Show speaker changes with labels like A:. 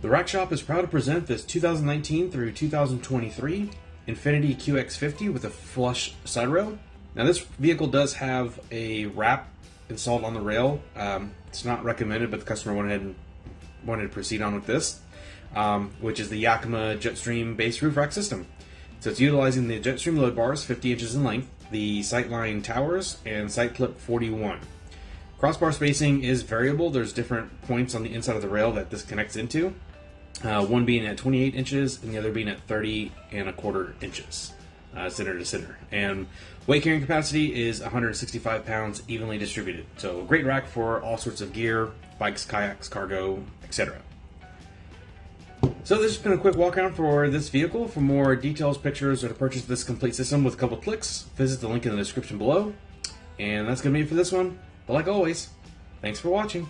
A: The Rack Shop is proud to present this 2019 through 2023 Infiniti QX50 with a flush side rail. Now this vehicle does have a wrap installed on the rail. It's not recommended, but the customer wanted to proceed on with this, which is the Yakima JetStream base roof rack system. So it's utilizing the JetStream load bars, 50 inches in length, the SightLine towers, and side clip 41. Crossbar spacing is variable. There's different points on the inside of the rail that this connects into. One being at 28 inches and the other being at 30.25 inches, center to center. And weight carrying capacity is 165 pounds, evenly distributed. So a great rack for all sorts of gear, bikes, kayaks, cargo, etc. So this has been a quick walk around for this vehicle. For more details, pictures, or to purchase this complete system with a couple clicks, visit the link in the description below. And that's going to be it for this one. But like always, thanks for watching.